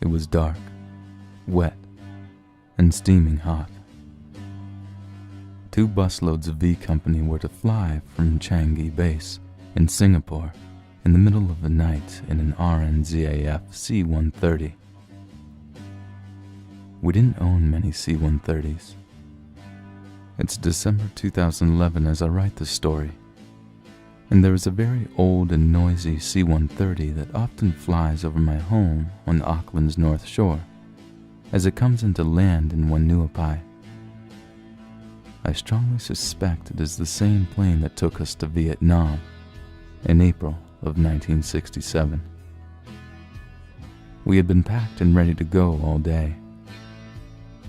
It was dark, wet, and steaming hot. 2 busloads of V Company were to fly from Changi Base in Singapore in the middle of the night in an RNZAF C-130. We didn't own many C-130s. It's December 2011 as I write this story, and there is a very old and noisy C-130 that often flies over my home on Auckland's North Shore as it comes into land in Wanuapai. I strongly suspect it is the same plane that took us to Vietnam in April of 1967. We had been packed and ready to go all day.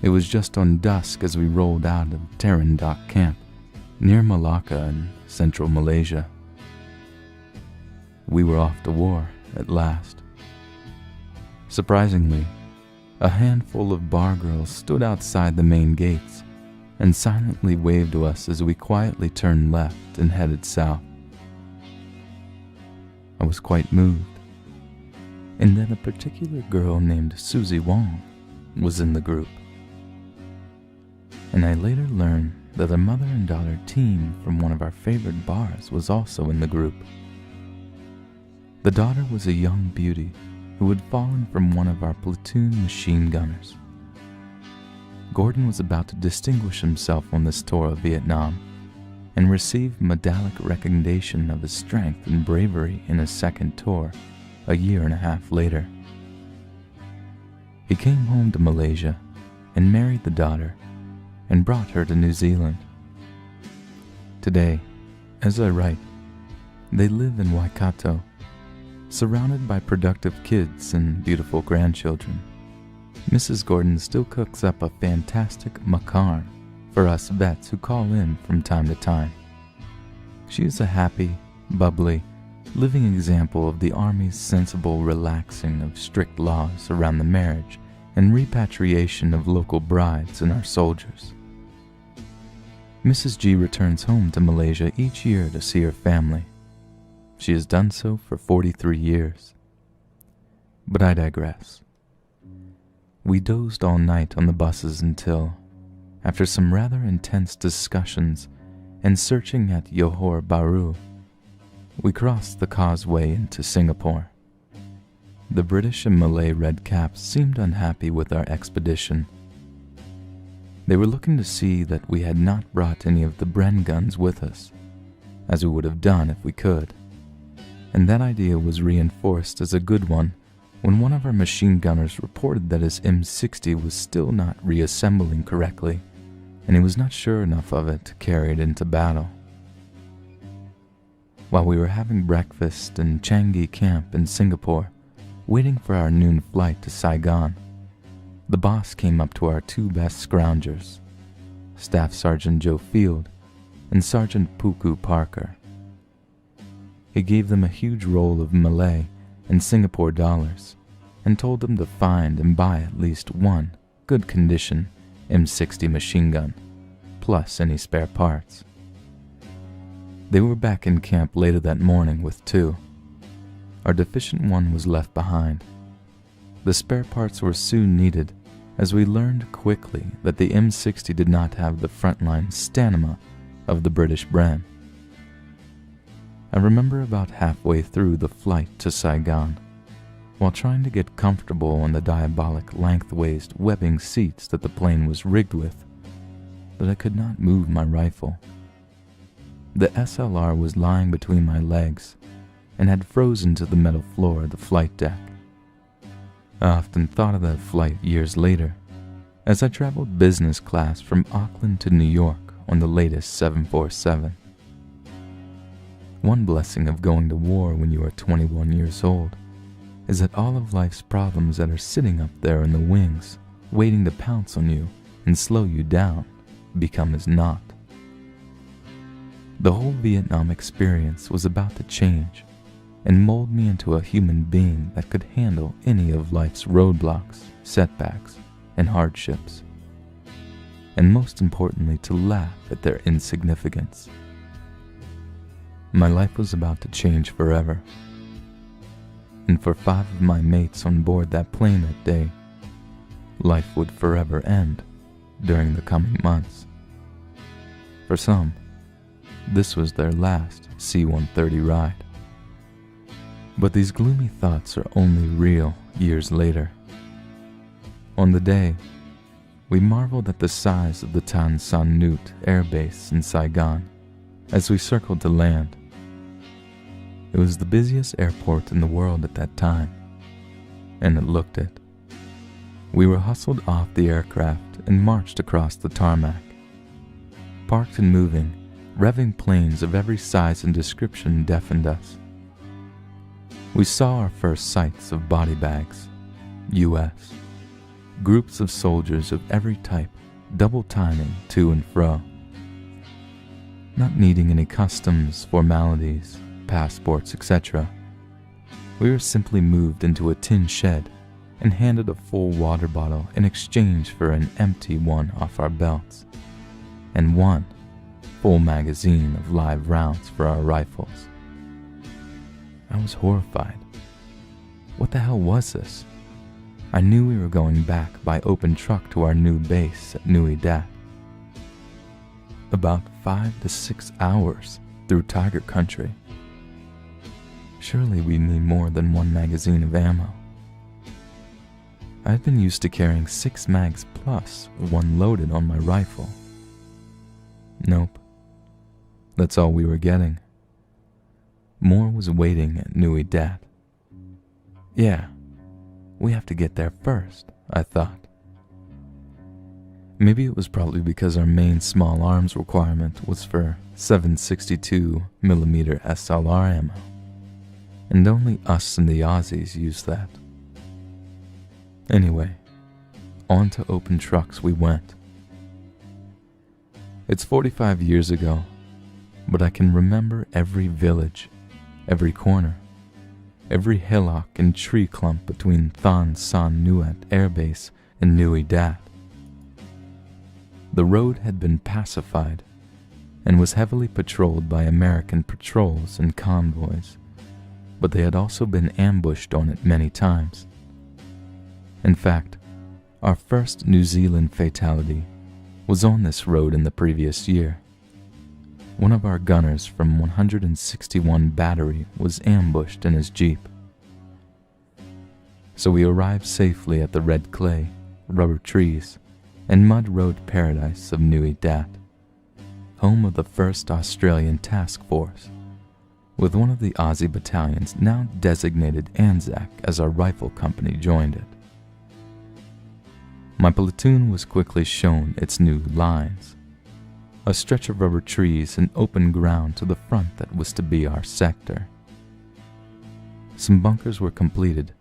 It was just on dusk as we rolled out of Terendak Camp near Malacca in central Malaysia. We were off to war at last. Surprisingly, a handful of bar girls stood outside the main gates and silently waved to us as we quietly turned left and headed south. I was quite moved, and then a particular girl named Susie Wong was in the group. And I later learned that a mother and daughter team from one of our favorite bars was also in the group. The daughter was a young beauty who had fallen from one of our platoon machine gunners. Gordon was about to distinguish himself on this tour of Vietnam and receive medallic recognition of his strength and bravery in his second tour a year and a half later. He came home to Malaysia and married the daughter and brought her to New Zealand. Today, as I write, they live in Waikato, surrounded by productive kids and beautiful grandchildren. Mrs. Gordon still cooks up a fantastic macarn for us vets who call in from time to time. She is a happy, bubbly, living example of the Army's sensible relaxing of strict laws around the marriage and repatriation of local brides and our soldiers. Mrs. G returns home to Malaysia each year to see her family. She has done so for 43 years. But I digress. We dozed all night on the buses until, after some rather intense discussions and searching at Johor Bahru, we crossed the causeway into Singapore. The British and Malay Red Caps seemed unhappy with our expedition. They were looking to see that we had not brought any of the Bren guns with us, as we would have done if we could, and that idea was reinforced as a good one when one of our machine gunners reported that his M60 was still not reassembling correctly, and he was not sure enough of it to carry it into battle. While we were having breakfast in Changi Camp in Singapore, waiting for our noon flight to Saigon, the boss came up to our 2 best scroungers, Staff Sergeant Joe Field and Sergeant Puku Parker. He gave them a huge roll of Malay and Singapore dollars and told them to find and buy at least one good condition M60 machine gun, plus any spare parts. They were back in camp later that morning with 2. Our deficient one was left behind. The spare parts were soon needed, as we learned quickly that the M60 did not have the frontline stamina of the British Bren. I remember about halfway through the flight to Saigon, while trying to get comfortable on the diabolic lengthways webbing seats that the plane was rigged with, that I could not move my rifle. The SLR was lying between my legs and had frozen to the metal floor of the flight deck. I often thought of that flight years later, as I traveled business class from Auckland to New York on the latest 747. One blessing of going to war when you are 21 years old is that all of life's problems that are sitting up there in the wings, waiting to pounce on you and slow you down, become as naught. The whole Vietnam experience was about to change and mold me into a human being that could handle any of life's roadblocks, setbacks, and hardships, and most importantly, to laugh at their insignificance. My life was about to change forever. and for 5 of my mates on board that plane that day, life would forever end during the coming months. For some, this was their last C-130 ride. But these gloomy thoughts are only real years later. On the day, we marveled at the size of the Tan Son Nhut Air Base in Saigon as we circled to land. It was the busiest airport in the world at that time, and it looked it. We were hustled off the aircraft and marched across the tarmac. Parked and moving, revving planes of every size and description deafened us. We saw our first sights of body bags, U.S., groups of soldiers of every type, double timing to and fro. Not needing any customs, formalities, passports, etc., we were simply moved into a tin shed and handed a full water bottle in exchange for an empty one off our belts, and one full magazine of live rounds for our rifles. I was horrified. What the hell was this? I knew we were going back by open truck to our new base at Nui Dat. About 5 to 6 hours through tiger country. Surely we need more than one magazine of ammo. I've been used to carrying 6 mags plus one loaded on my rifle. Nope. That's all we were getting. More was waiting at Nui Dat. Yeah, we have to get there first, I thought. Maybe it was probably because our main small arms requirement was for 7.62mm SLR ammo, and only us and the Aussies used that. Anyway, on to open trucks we went. It's 45 years ago, but I can remember every village, every corner, every hillock and tree clump between Tan Son Nhut Air Base and Nui Dat. The road had been pacified and was heavily patrolled by American patrols and convoys, but they had also been ambushed on it many times. In fact, our first New Zealand fatality was on this road in the previous year. One of our gunners from 161 Battery was ambushed in his Jeep. So we arrived safely at the red clay, rubber trees, and mud road paradise of Nui Dat, home of the 1st Australian Task Force, with one of the Aussie battalions now designated Anzac as our rifle company joined it. My platoon was quickly shown its new lines, a stretch of rubber trees and open ground to the front that was to be our sector. Some bunkers were completed,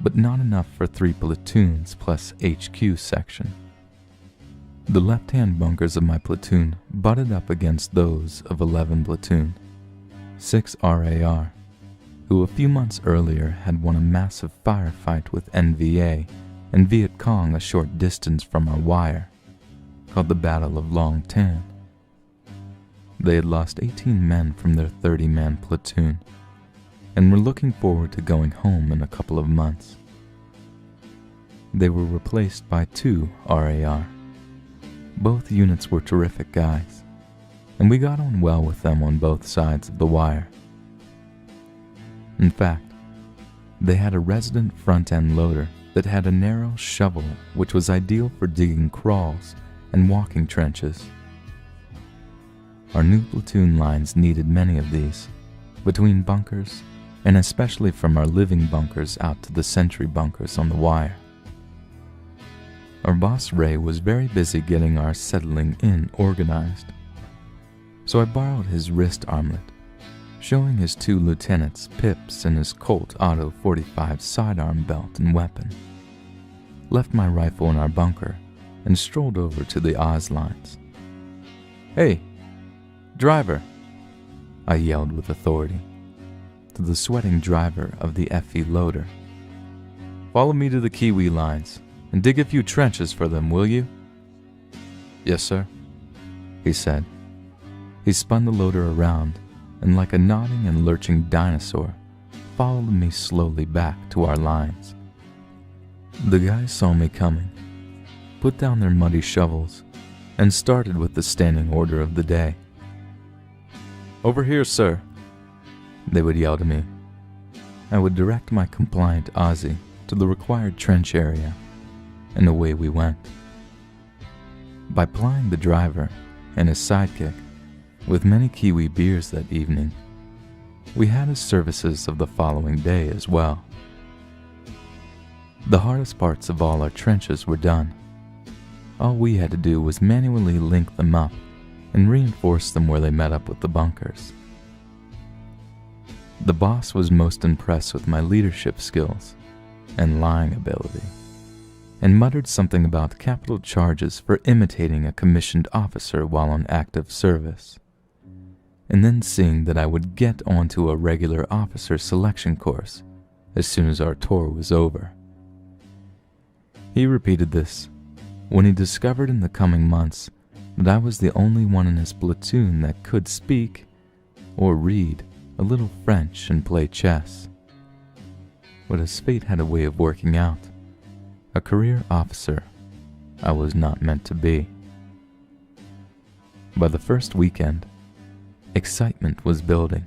but not enough for 3 platoons plus HQ section. The left-hand bunkers of my platoon butted up against those of 11 platoon, 6 RAR, who a few months earlier had won a massive firefight with NVA and Viet Cong a short distance from our wire, called the Battle of Long Tan. They had lost 18 men from their 30-man platoon, and were looking forward to going home in a couple of months. They were replaced by 2 RAR. Both units were terrific guys, and we got on well with them on both sides of the wire. In fact, they had a resident front-end loader that had a narrow shovel which was ideal for digging crawls and walking trenches. Our new platoon lines needed many of these, between bunkers, and especially from our living bunkers out to the sentry bunkers on the wire. Our boss Ray was very busy getting our settling in organized, so I borrowed his wrist armlet, showing his 2 lieutenants pips and his Colt Auto 45 sidearm belt and weapon, left my rifle in our bunker, and strolled over to the Oz lines. "Hey, driver!" I yelled with authority to the sweating driver of the FE loader. "Follow me to the Kiwi lines and dig a few trenches for them, will you?" "Yes, sir," he said. He spun the loader around and, like a nodding and lurching dinosaur, followed me slowly back to our lines. The guys saw me coming, put down their muddy shovels, and started with the standing order of the day. "Over here, sir," they would yell to me. I would direct my compliant Aussie to the required trench area, and away we went. By plying the driver and his sidekick with many Kiwi beers that evening, we had his services of the following day as well. The hardest parts of all our trenches were done. All we had to do was manually link them up and reinforce them where they met up with the bunkers. The boss was most impressed with my leadership skills and lying ability, and muttered something about capital charges for imitating a commissioned officer while on active service, and then seeing that I would get onto a regular officer selection course as soon as our tour was over. He repeated this when he discovered in the coming months that I was the only one in his platoon that could speak or read a little French and play chess. But as fate had a way of working out, a career officer I was not meant to be. By the first weekend, excitement was building.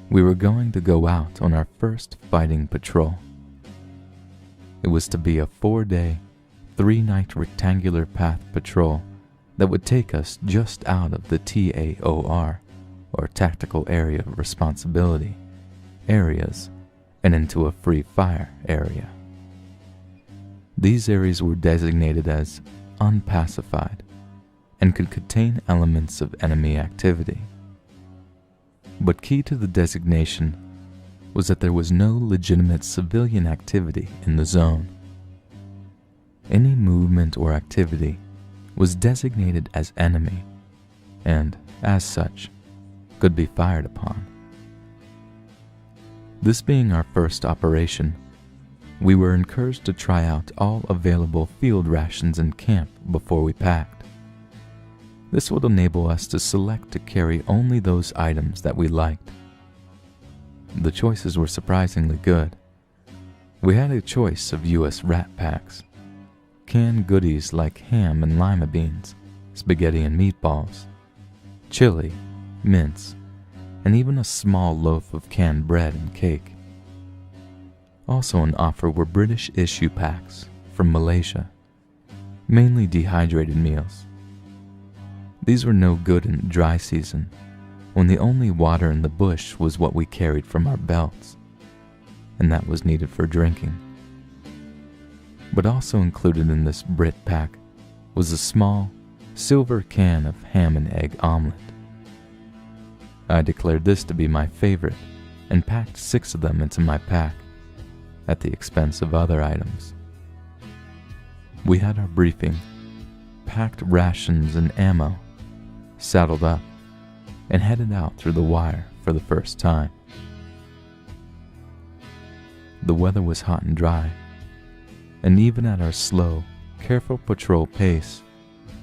We were going to go out on our first fighting patrol. It was to be a 4-day, 3-night rectangular path patrol that would take us just out of the TAOR, or Tactical Area of Responsibility, areas and into a free fire area. These areas were designated as unpacified and could contain elements of enemy activity. But key to the designation was that there was no legitimate civilian activity in the zone. Any movement or activity was designated as enemy and, as such, could be fired upon. This being our first operation, we were encouraged to try out all available field rations in camp before we packed. This would enable us to select to carry only those items that we liked. The choices were surprisingly good. We had a choice of U.S. rat packs, canned goodies like ham and lima beans, spaghetti and meatballs, chili, mince, and even a small loaf of canned bread and cake. Also on offer were British issue packs from Malaysia, mainly dehydrated meals. These were no good in dry season, when the only water in the bush was what we carried from our belts, and that was needed for drinking. But also included in this Brit pack was a small, silver can of ham and egg omelet. I declared this to be my favorite and packed 6 of them into my pack, at the expense of other items. We had our briefing, packed rations and ammo, saddled up, and headed out through the wire for the first time. The weather was hot and dry, and even at our slow, careful patrol pace,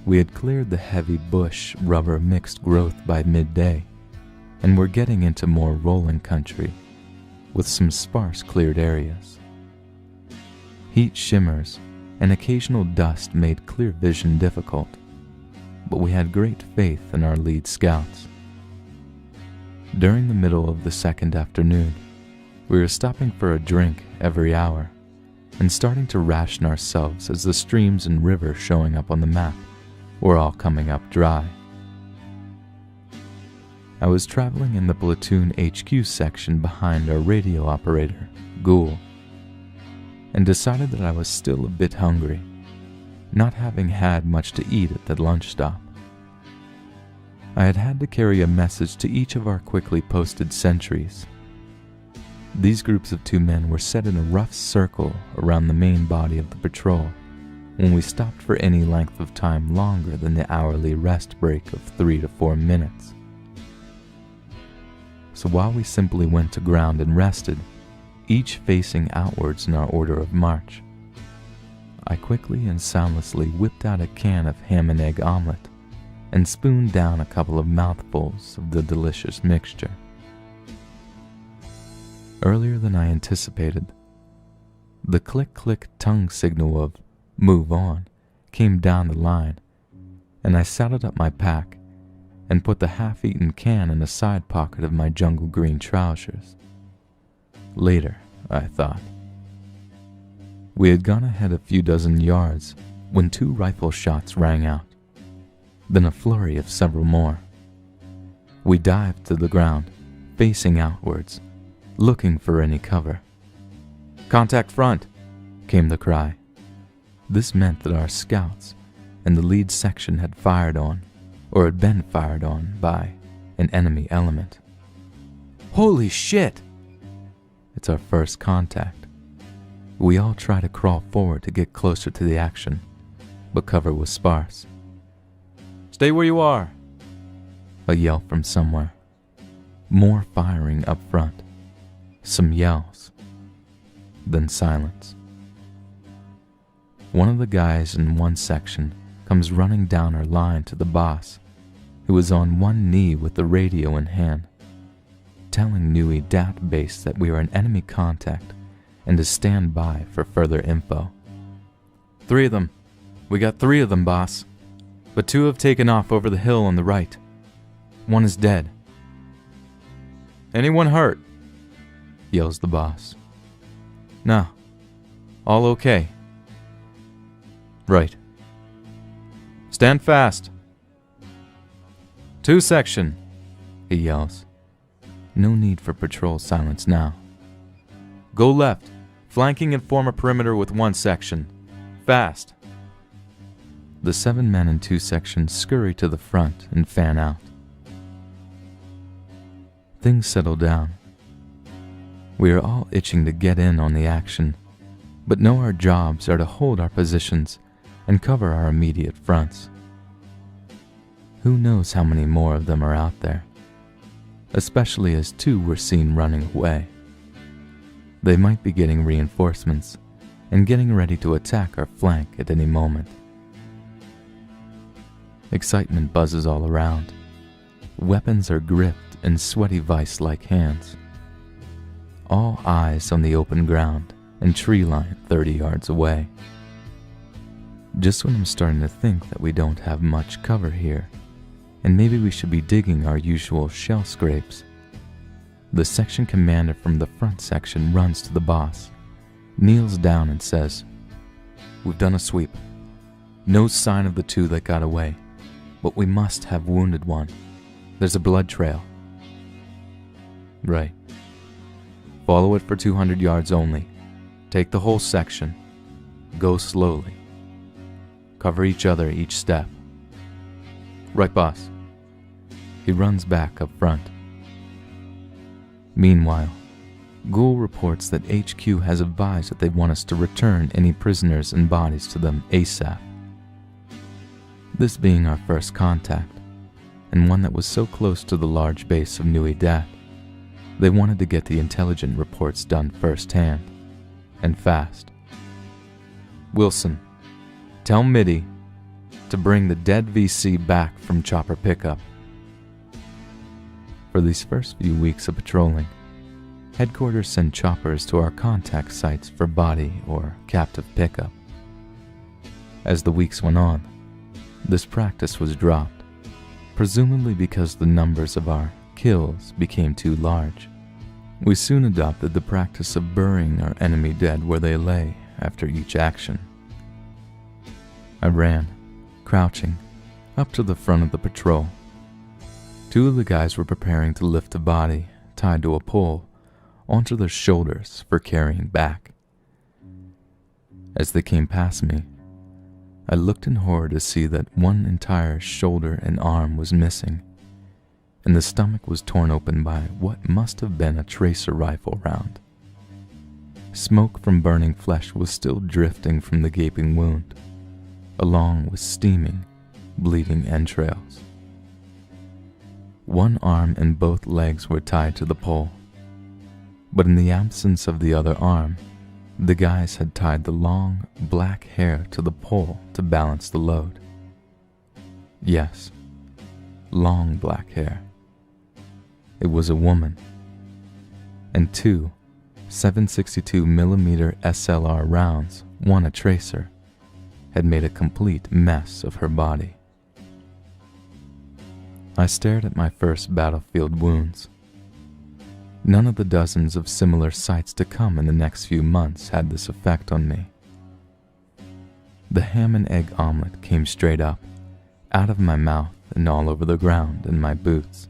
we had cleared the heavy bush rubber mixed growth by midday, and were getting into more rolling country with some sparse cleared areas. Heat shimmers and occasional dust made clear vision difficult, but we had great faith in our lead scouts. During the middle of the second afternoon, we were stopping for a drink every hour and starting to ration ourselves as the streams and rivers showing up on the map were all coming up dry. I was traveling in the platoon HQ section behind our radio operator, Ghoul, and decided that I was still a bit hungry, not having had much to eat at the lunch stop. I had had to carry a message to each of our quickly posted sentries. These groups of 2 men were set in a rough circle around the main body of the patrol when we stopped for any length of time longer than the hourly rest break of 3 to 4 minutes. So while we simply went to ground and rested, each facing outwards in our order of march, I quickly and soundlessly whipped out a can of ham and egg omelet and spooned down a couple of mouthfuls of the delicious mixture. Earlier than I anticipated, the click-click tongue signal of "move on" came down the line, and I saddled up my pack and put the half-eaten can in a side pocket of my jungle green trousers. Later, I thought. We had gone ahead a few dozen yards when 2 rifle shots rang out, then a flurry of several more. We dived to the ground, facing outwards, looking for any cover. "Contact front!" came the cry. This meant that our scouts and the lead section had fired on, or had been fired on by, an enemy element. Holy shit! It's our first contact. We all try to crawl forward to get closer to the action, but cover was sparse. "Stay where you are!" A yell from somewhere. More firing up front. Some yells. Then silence. One of the guys in one section comes running down our line to the boss, who is on one knee with the radio in hand, telling Nui database that we are an enemy contact and to stand by for further info. "3 of them. We got 3 of them, boss. But 2 have taken off over the hill on the right. 1 is dead." "Anyone hurt?" yells the boss. "No. All okay." "Right. Stand fast." "2 section," he yells. No need for patrol silence now. "Go left, flanking and form a perimeter with 1 section. Fast." The 7 men in 2 sections scurry to the front and fan out. Things settle down. We are all itching to get in on the action, but know our jobs are to hold our positions and cover our immediate fronts. Who knows how many more of them are out there, especially as 2 were seen running away. They might be getting reinforcements and getting ready to attack our flank at any moment. Excitement buzzes all around. Weapons are gripped in sweaty vice-like hands. All eyes on the open ground and tree line 30 yards away. Just when I'm starting to think that we don't have much cover here, and maybe we should be digging our usual shell scrapes, the section commander from the front section runs to the boss, kneels down and says, "We've done a sweep. No sign of the 2 that got away, but we must have wounded 1. There's a blood trail." "Right. Follow it for 200 yards only. Take the whole section. Go slowly. Cover each other each step." "Right, boss." He runs back up front. Meanwhile, Ghoul reports that HQ has advised that they want us to return any prisoners and bodies to them ASAP. This being our first contact, and one that was so close to the large base of Nui Dat, they wanted to get the intelligent reports done firsthand, and fast. "Wilson, tell Mitty to bring the dead VC back from chopper pickup." For these first few weeks of patrolling, headquarters sent choppers to our contact sites for body or captive pickup. As the weeks went on, this practice was dropped, presumably because the numbers of our kills became too large. We soon adopted the practice of burying our enemy dead where they lay after each action. I ran, crouching, up to the front of the patrol. 2 of the guys were preparing to lift a body tied to a pole onto their shoulders for carrying back. As they came past me, I looked in horror to see that one entire shoulder and arm was missing, and the stomach was torn open by what must have been a tracer rifle round. Smoke from burning flesh was still drifting from the gaping wound, along with steaming, bleeding entrails. One arm and both legs were tied to the pole, but in the absence of the other arm, the guys had tied the long, black hair to the pole to balance the load. Yes, long black hair. It was a woman, and 2 7.62mm SLR rounds, one a tracer, had made a complete mess of her body. I stared at my first battlefield wounds. None of the dozens of similar sights to come in the next few months had this effect on me. The ham and egg omelet came straight up, out of my mouth and all over the ground in my boots.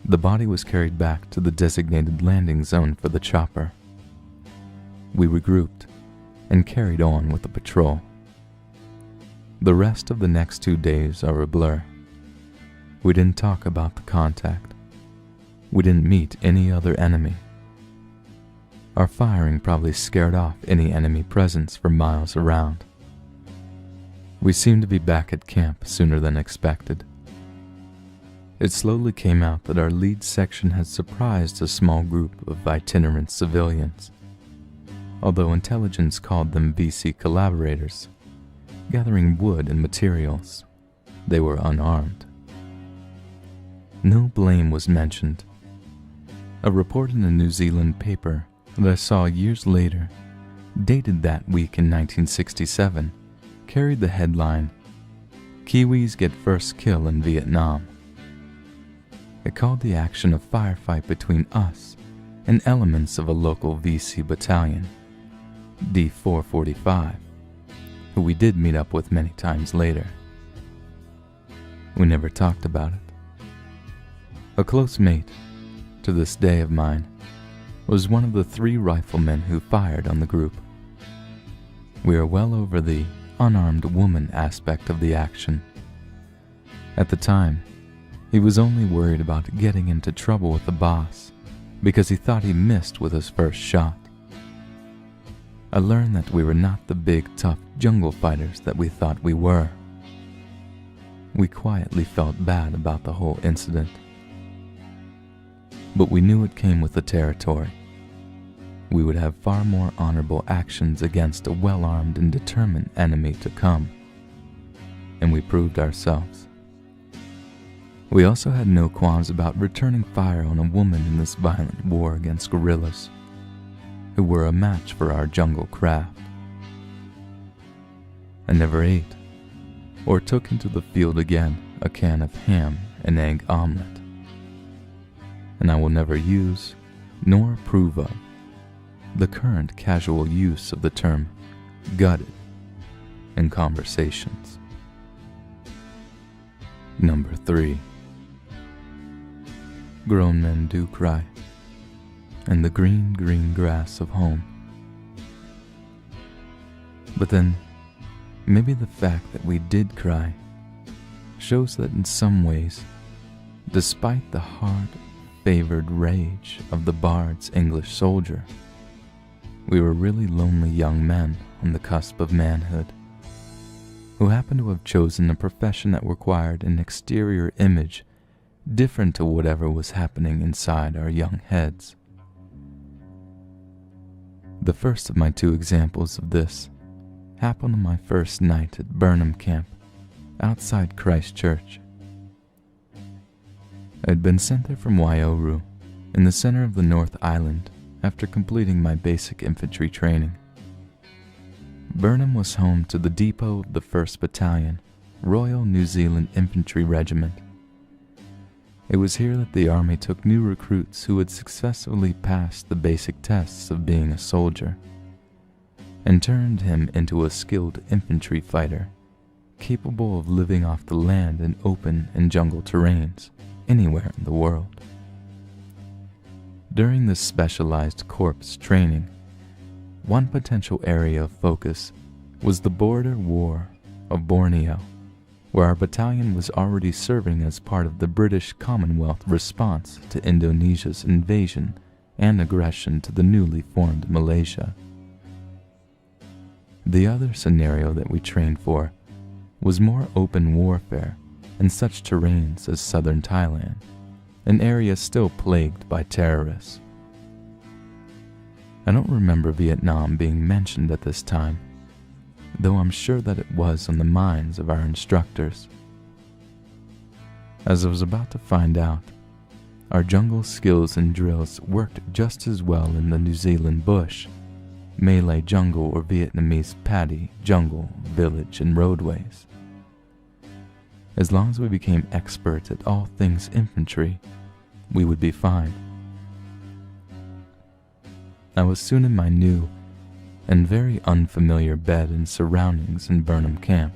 The body was carried back to the designated landing zone for the chopper. We regrouped and carried on with the patrol. The rest of the next 2 days are a blur. We didn't talk about the contact. We didn't meet any other enemy. Our firing probably scared off any enemy presence for miles around. We seemed to be back at camp sooner than expected. It slowly came out that our lead section had surprised a small group of itinerant civilians, although intelligence called them BC collaborators, gathering wood and materials. They were unarmed. No blame was mentioned. A report in a New Zealand paper that I saw years later, dated that week in 1967, carried the headline, "Kiwis Get First Kill in Vietnam." It called the action a firefight between us and elements of a local VC battalion, D445, who we did meet up with many times later. We never talked about it. A close mate, to this day of mine, was one of the 3 riflemen who fired on the group. We are well over the unarmed woman aspect of the action. At the time, he was only worried about getting into trouble with the boss because he thought he missed with his first shot. I learned that we were not the big, tough jungle fighters that we thought we were. We quietly felt bad about the whole incident. But we knew it came with the territory. We would have far more honorable actions against a well-armed and determined enemy to come. And we proved ourselves. We also had no qualms about returning fire on a woman in this violent war against guerrillas, who were a match for our jungle craft. I never ate or took into the field again a can of ham and egg omelet. And I will never use, nor approve of, the current casual use of the term gutted in conversations. Number 3. Grown men do cry, and the green, green grass of home. But then, maybe the fact that we did cry shows that in some ways, despite the hard, favored rage of the bard's English soldier, we were really lonely young men on the cusp of manhood, who happened to have chosen a profession that required an exterior image different to whatever was happening inside our young heads. The first of my 2 examples of this happened on my first night at Burnham Camp, outside Christchurch. I had been sent there from Waiouru, in the center of the North Island, after completing my basic infantry training. Burnham was home to the depot of the 1st Battalion, Royal New Zealand Infantry Regiment. It was here that the Army took new recruits who had successfully passed the basic tests of being a soldier, and turned him into a skilled infantry fighter, capable of living off the land in open and jungle terrains anywhere in the world. During this specialized corps training, one potential area of focus was the border war of Borneo, where our battalion was already serving as part of the British Commonwealth response to Indonesia's invasion and aggression to the newly formed Malaysia. The other scenario that we trained for was more open warfare in such terrains as southern Thailand, an area still plagued by terrorists. I don't remember Vietnam being mentioned at this time, though I'm sure that it was on the minds of our instructors. As I was about to find out, Our jungle skills and drills worked just as well in the New Zealand bush, Malay jungle or Vietnamese paddy, jungle, village, and roadways. As long as we became expert at all things infantry, we would be fine. I was soon in my new and very unfamiliar bed and surroundings in Burnham Camp.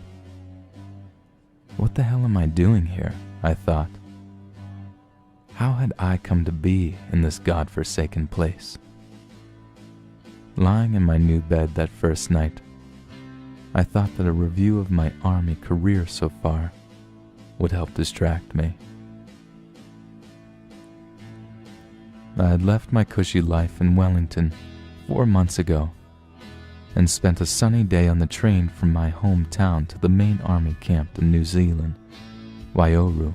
What the hell am I doing here? I thought. How had I come to be in this godforsaken place? Lying in my new bed that first night, I thought that a review of my Army career so far would help distract me. I had left my cushy life in Wellington 4 months ago and spent a sunny day on the train from my hometown to the main Army camp in New Zealand, Waiouru.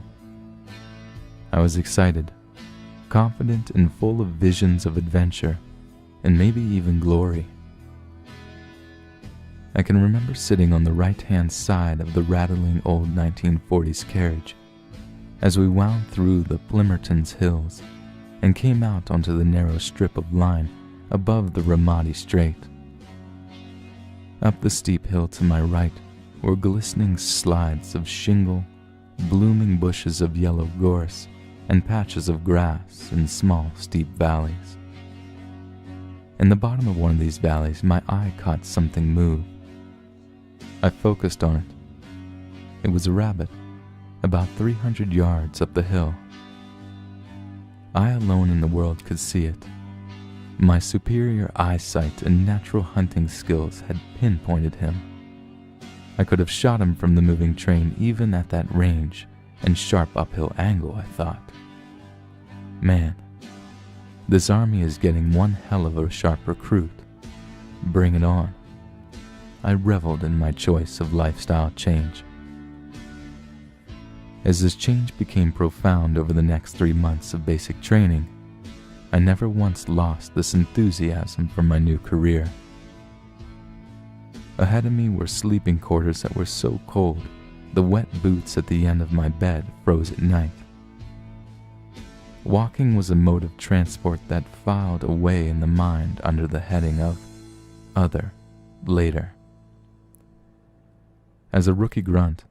I was excited, confident and full of visions of adventure and maybe even glory. I can remember sitting on the right-hand side of the rattling old 1940s carriage as we wound through the Plimerton's hills and came out onto the narrow strip of line above the Ramadi Strait. Up the steep hill to my right were glistening slides of shingle, blooming bushes of yellow gorse, and patches of grass in small, steep valleys. In the bottom of one of these valleys, my eye caught something move. I focused on it. It was a rabbit, about 300 yards up the hill. I alone in the world could see it. My superior eyesight and natural hunting skills had pinpointed him. I could have shot him from the moving train even at that range and sharp uphill angle, I thought. Man, this army is getting one hell of a sharp recruit. Bring it on. I reveled in my choice of lifestyle change. As this change became profound over the next 3 months of basic training, I never once lost this enthusiasm for my new career. Ahead of me were sleeping quarters that were so cold, the wet boots at the end of my bed froze at night. Walking was a mode of transport that filed away in the mind under the heading of other, later. As a rookie grunt,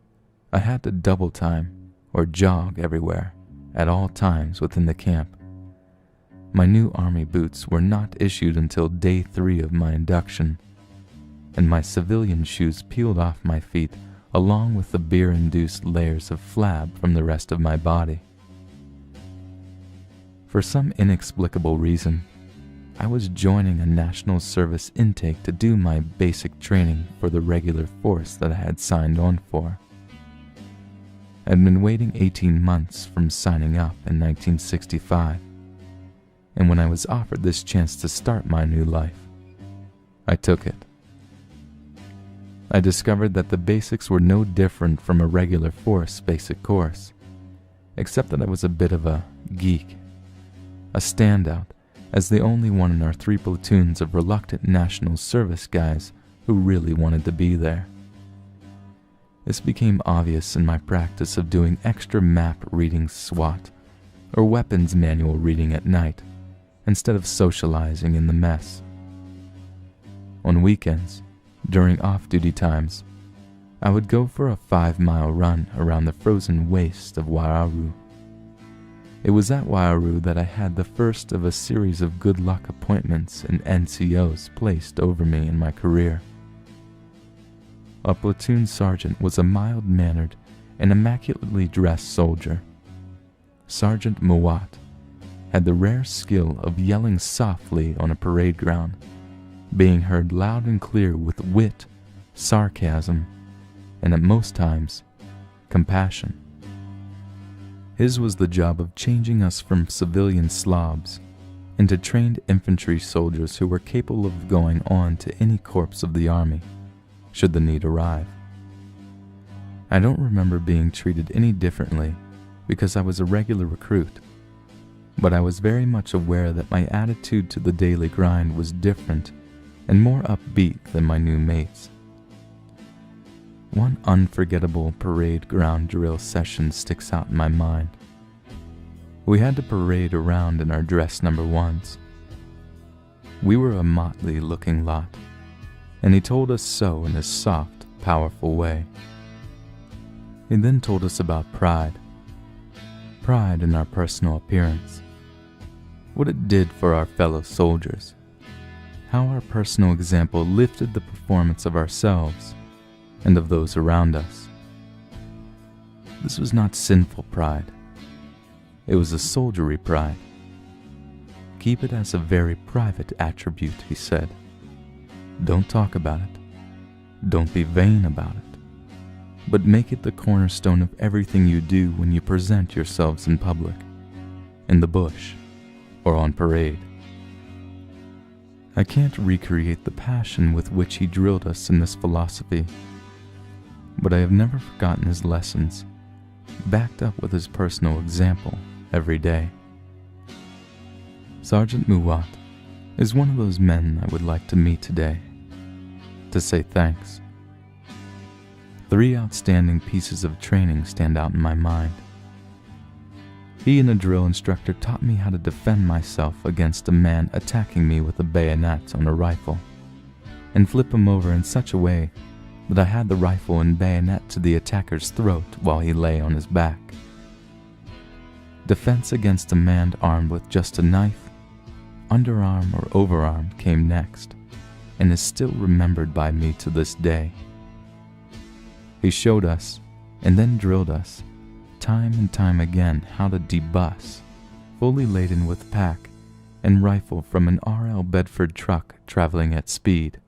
I had to double time or jog everywhere at all times within the camp. My new Army boots were not issued until day 3 of my induction, and my civilian shoes peeled off my feet along with the beer-induced layers of flab from the rest of my body. For some inexplicable reason, I was joining a national service intake to do my basic training for the regular force that I had signed on for. I'd been waiting 18 months from signing up in 1965, and when I was offered this chance to start my new life, I took it. I discovered that the basics were no different from a regular force basic course, except that I was a bit of a geek, a standout, as the only one in our 3 platoons of reluctant national service guys who really wanted to be there. This became obvious in my practice of doing extra map reading SWAT, or weapons manual reading at night, instead of socializing in the mess. On weekends, during off-duty times, I would go for a 5-mile run around the frozen waste of Waiouru. It was at Waiouru that I had the first of a series of good luck appointments and NCOs placed over me in my career. A platoon sergeant was a mild-mannered and immaculately dressed soldier. Sergeant Mowat had the rare skill of yelling softly on a parade ground, being heard loud and clear with wit, sarcasm, and at most times, compassion. His was the job of changing us from civilian slobs into trained infantry soldiers who were capable of going on to any corps of the army, should the need arrive. I don't remember being treated any differently because I was a regular recruit, but I was very much aware that my attitude to the daily grind was different and more upbeat than my new mates. One unforgettable parade ground drill session sticks out in my mind. We had to parade around in our dress number ones. We were a motley-looking lot, and he told us so in his soft, powerful way. He then told us about pride in our personal appearance, what it did for our fellow soldiers, how our personal example lifted the performance of ourselves and of those around us. This was not sinful pride. It was a soldierly pride. Keep it as a very private attribute, he said. Don't talk about it. Don't be vain about it. But make it the cornerstone of everything you do when you present yourselves in public, in the bush, or on parade. I can't recreate the passion with which he drilled us in this philosophy, but I have never forgotten his lessons, backed up with his personal example every day. Sergeant Muwat is one of those men I would like to meet today, to say thanks. 3 outstanding pieces of training stand out in my mind. He and a drill instructor taught me how to defend myself against a man attacking me with a bayonet on a rifle, and flip him over in such a way that I had the rifle and bayonet to the attacker's throat while he lay on his back. Defense against a man armed with just a knife, underarm or overarm came next, and is still remembered by me to this day. He showed us, and then drilled us, time and time again, how to debus, fully laden with pack and rifle from an RL Bedford truck traveling at speed.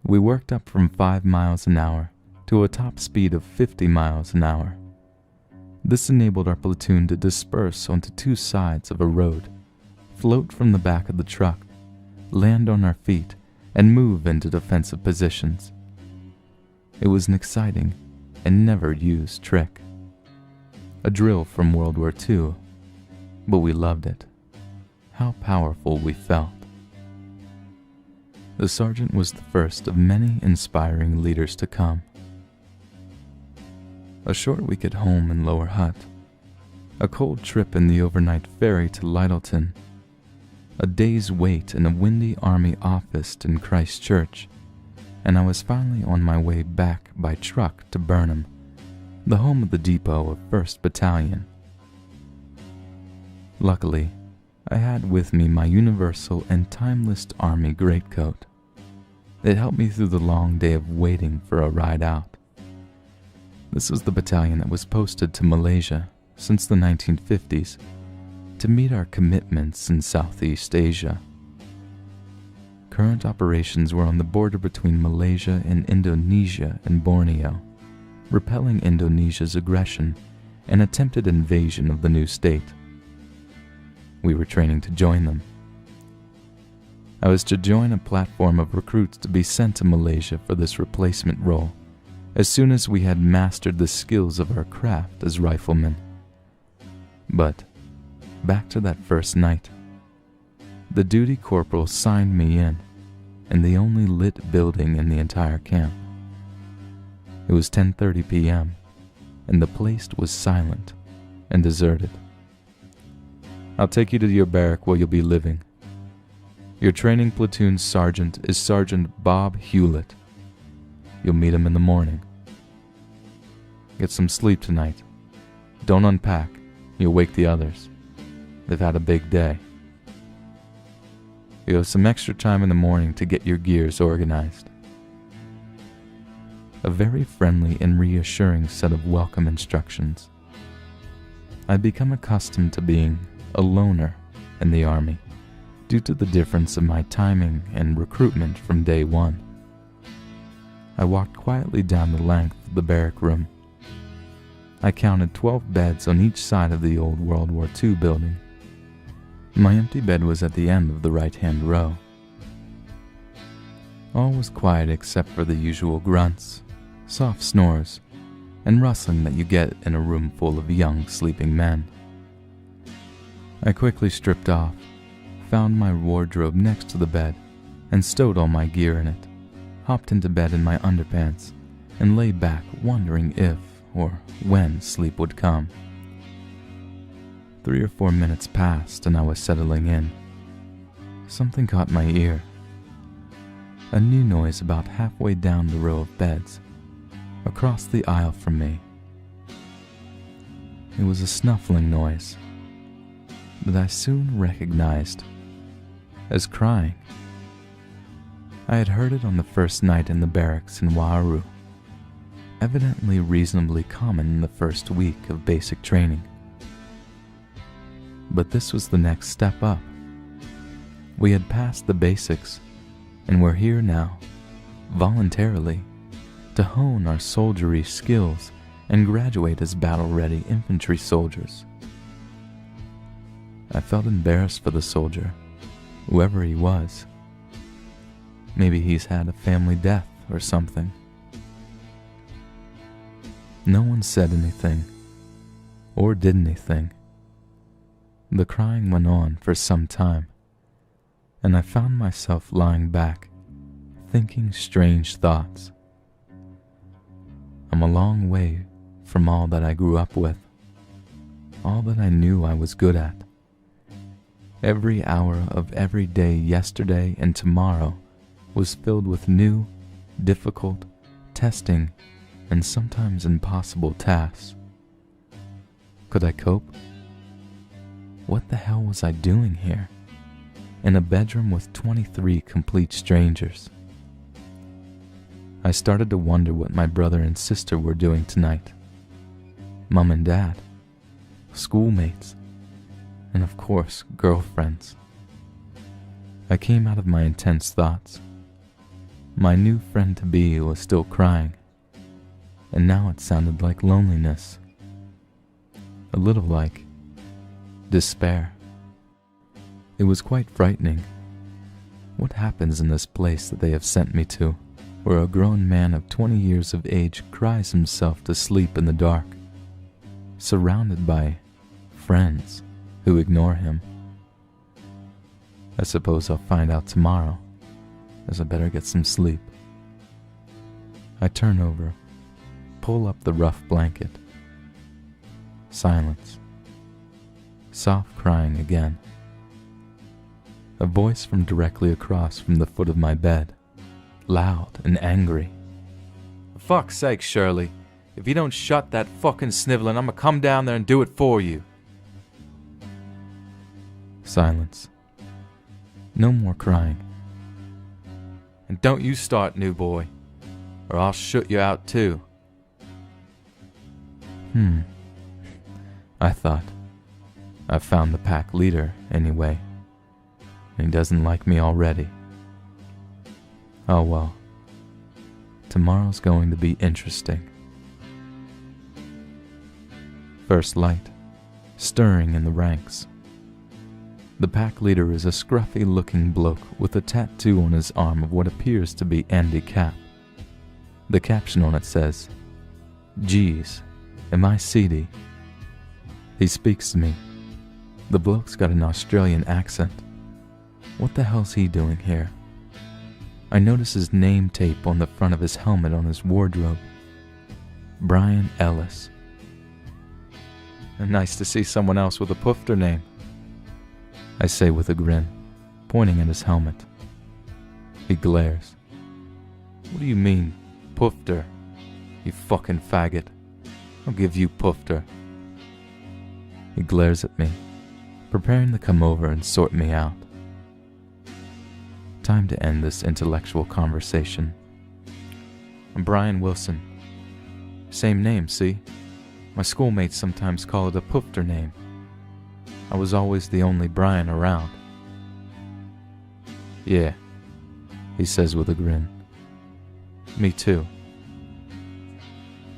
We worked up from 5 miles an hour to a top speed of 50 miles an hour. This enabled our platoon to disperse onto 2 sides of a road, float from the back of the truck, land on our feet, and move into defensive positions. It was an exciting and never used trick. A drill from World War II, but we loved it. How powerful we felt. The sergeant was the first of many inspiring leaders to come. A short week at home in Lower Hutt, a cold trip in the overnight ferry to Lyttelton, a day's wait in a windy army office in Christchurch, and I was finally on my way back by truck to Burnham, the home of the depot of 1st Battalion. Luckily, I had with me my universal and timeless army greatcoat. It helped me through the long day of waiting for a ride out. This was the battalion that was posted to Malaysia since the 1950s to meet our commitments in Southeast Asia. Current operations were on the border between Malaysia and Indonesia and Borneo, repelling Indonesia's aggression and attempted invasion of the new state. We were training to join them. I was to join a platform of recruits to be sent to Malaysia for this replacement role as soon as we had mastered the skills of our craft as riflemen. But back to that first night. The duty corporal signed me in the only lit building in the entire camp. It was 10:30 p.m., and the place was silent and deserted. I'll take you to your barrack where you'll be living. Your training platoon sergeant is Sergeant Bob Hewlett. You'll meet him in the morning. Get some sleep tonight. Don't unpack. You'll wake the others. They've had a big day. You have some extra time in the morning to get your gears organized. A very friendly and reassuring set of welcome instructions. I'd become accustomed to being a loner in the Army due to the difference of my timing and recruitment from day one. I walked quietly down the length of the barrack room. I counted 12 beds on each side of the old World War II building. My empty bed was at the end of the right-hand row. All was quiet except for the usual grunts, soft snores, and rustling that you get in a room full of young, sleeping men. I quickly stripped off, found my wardrobe next to the bed, and stowed all my gear in it, hopped into bed in my underpants, and lay back wondering if or when sleep would come. 3 or 4 minutes passed and I was settling in. Something caught my ear. A new noise about halfway down the row of beds, across the aisle from me. It was a snuffling noise that I soon recognized as crying. I had heard it on the first night in the barracks in Waharu, evidently reasonably common in the first week of basic training. But this was the next step up. We had passed the basics, and were here now, voluntarily, to hone our soldiery skills and graduate as battle-ready infantry soldiers. I felt embarrassed for the soldier, whoever he was. Maybe he's had a family death or something. No one said anything, or did anything. The crying went on for some time, and I found myself lying back, thinking strange thoughts. I'm a long way from all that I grew up with, all that I knew I was good at. Every hour of every day yesterday and tomorrow was filled with new, difficult, testing, and sometimes impossible tasks. Could I cope? What the hell was I doing here, in a bedroom with 23 complete strangers? I started to wonder what my brother and sister were doing tonight. Mom and Dad, schoolmates, and of course, girlfriends. I came out of my intense thoughts. My new friend-to-be was still crying, and now it sounded like loneliness. A little like despair. It was quite frightening. What happens in this place that they have sent me to, where a grown man of 20 years of age cries himself to sleep in the dark, surrounded by friends who ignore him? I suppose I'll find out tomorrow, as I better get some sleep. I turn over, pull up the rough blanket. Silence. Soft crying again. A voice from directly across from the foot of my bed, loud and angry. For fuck's sake, Shirley, if you don't shut that fucking sniveling, I'm gonna come down there and do it for you. Silence. No more crying. And don't you start, new boy, or I'll shoot you out too. I thought, I've found the pack leader anyway, and he doesn't like me already. Oh well, tomorrow's going to be interesting. First light, stirring in the ranks. The pack leader is a scruffy-looking bloke with a tattoo on his arm of what appears to be Andy Cap. The caption on it says, "Geez, am I seedy?" He speaks to me. The bloke's got an Australian accent. What the hell's he doing here? I notice his name tape on the front of his helmet on his wardrobe. Brian Ellis. And nice to see someone else with a poofter name, I say with a grin, pointing at his helmet. He glares. What do you mean, poofter? You fucking faggot. I'll give you poofter. He glares at me, preparing to come over and sort me out. Time to end this intellectual conversation. I'm Brian Wilson. Same name, see? My schoolmates sometimes call it a poofter name. I was always the only Brian around. Yeah, he says with a grin. Me too.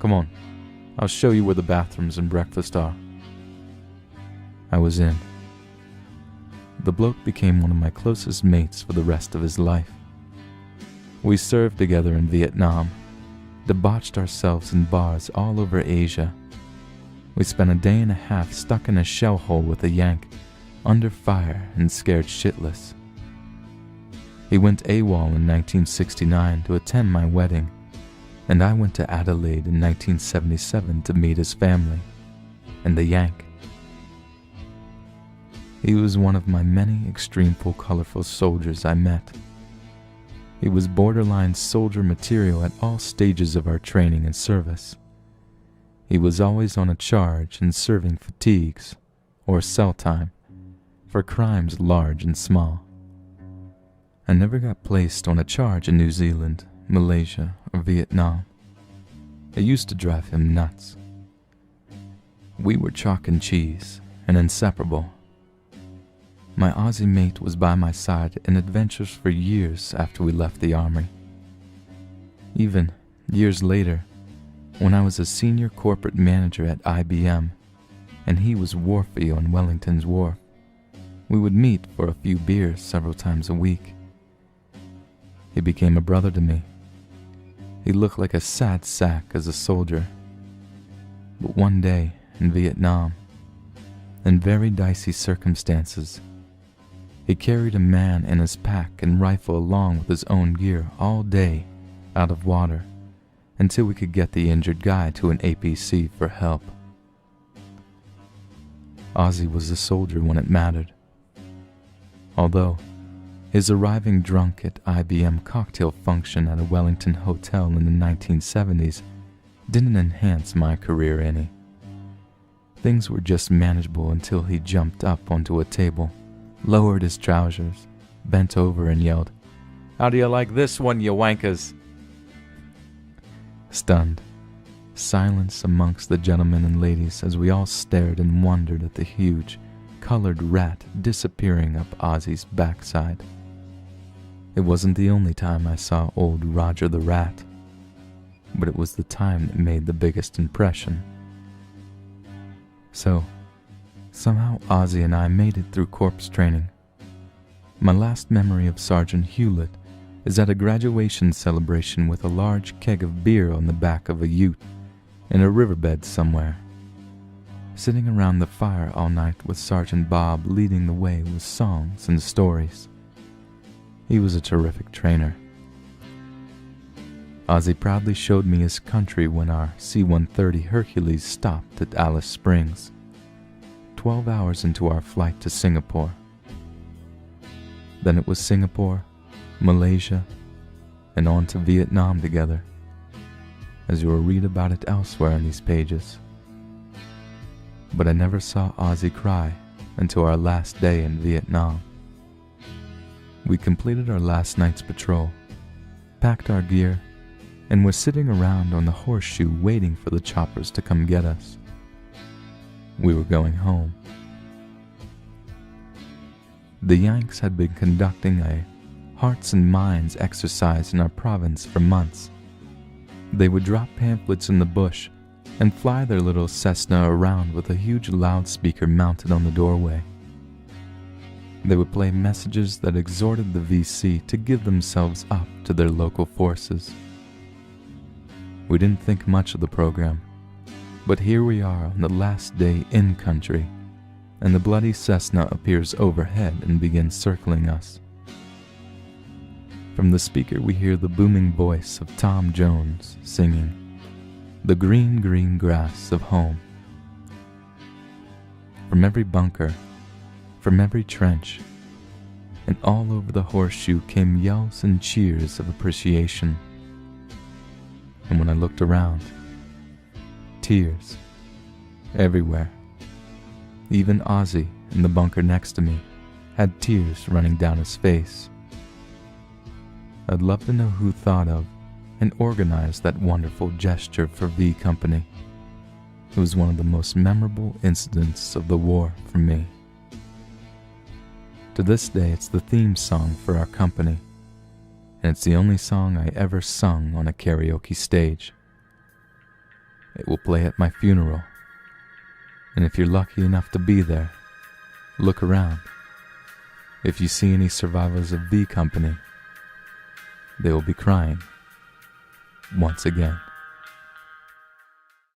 Come on, I'll show you where the bathrooms and breakfast are. I was in. The bloke became one of my closest mates for the rest of his life. We served together in Vietnam, debauched ourselves in bars all over Asia. We spent a day and a half stuck in a shell hole with a Yank, under fire and scared shitless. He went AWOL in 1969 to attend my wedding, and I went to Adelaide in 1977 to meet his family, and the Yank. He was one of my many extremely colorful soldiers I met. He was borderline soldier material at all stages of our training and service. He was always on a charge and serving fatigues, or cell time, for crimes large and small. I never got placed on a charge in New Zealand, Malaysia, or Vietnam. It used to drive him nuts. We were chalk and cheese, and inseparable. My Aussie mate was by my side in adventures for years after we left the army. Even years later, when I was a senior corporate manager at IBM, and he was wharfie on Wellington's Wharf, we would meet for a few beers several times a week. He became a brother to me. He looked like a sad sack as a soldier. But one day, in Vietnam, in very dicey circumstances, he carried a man in his pack and rifle along with his own gear all day out of water until we could get the injured guy to an APC for help. Ozzy was a soldier when it mattered. Although his arriving drunk at IBM cocktail function at a Wellington hotel in the 1970s didn't enhance my career any. Things were just manageable until he jumped up onto a table, lowered his trousers, bent over and yelled, "How do you like this one, you wankers?" Stunned, silence amongst the gentlemen and ladies as we all stared and wondered at the huge, colored rat disappearing up Ozzy's backside. It wasn't the only time I saw old Roger the Rat, but it was the time that made the biggest impression. So, somehow Ozzy and I made it through corpse training. My last memory of Sergeant Hewlett is at a graduation celebration with a large keg of beer on the back of a ute in a riverbed somewhere, sitting around the fire all night with Sergeant Bob leading the way with songs and stories. He was a terrific trainer. Ozzy proudly showed me his country when our C-130 Hercules stopped at Alice Springs, 12 hours into our flight to Singapore. Then it was Singapore, Malaysia, and on to Vietnam together, as you will read about it elsewhere in these pages. But I never saw Ozzy cry until our last day in Vietnam. We completed our last night's patrol, packed our gear, and were sitting around on the horseshoe waiting for the choppers to come get us. We were going home. The Yanks had been conducting a hearts and minds exercise in our province for months. They would drop pamphlets in the bush and fly their little Cessna around with a huge loudspeaker mounted on the doorway. They would play messages that exhorted the VC to give themselves up to their local forces. We didn't think much of the program, but here we are on the last day in country, and the bloody Cessna appears overhead and begins circling us. From the speaker we hear the booming voice of Tom Jones singing, "The green, green grass of home." From every bunker, from every trench, and all over the horseshoe came yells and cheers of appreciation. And when I looked around, tears everywhere. Even Ozzy in the bunker next to me had tears running down his face. I'd love to know who thought of and organized that wonderful gesture for V Company. It was one of the most memorable incidents of the war for me. To this day, it's the theme song for our company, and it's the only song I ever sung on a karaoke stage. It will play at my funeral, and if you're lucky enough to be there, look around. If you see any survivors of V Company, they will be crying once again.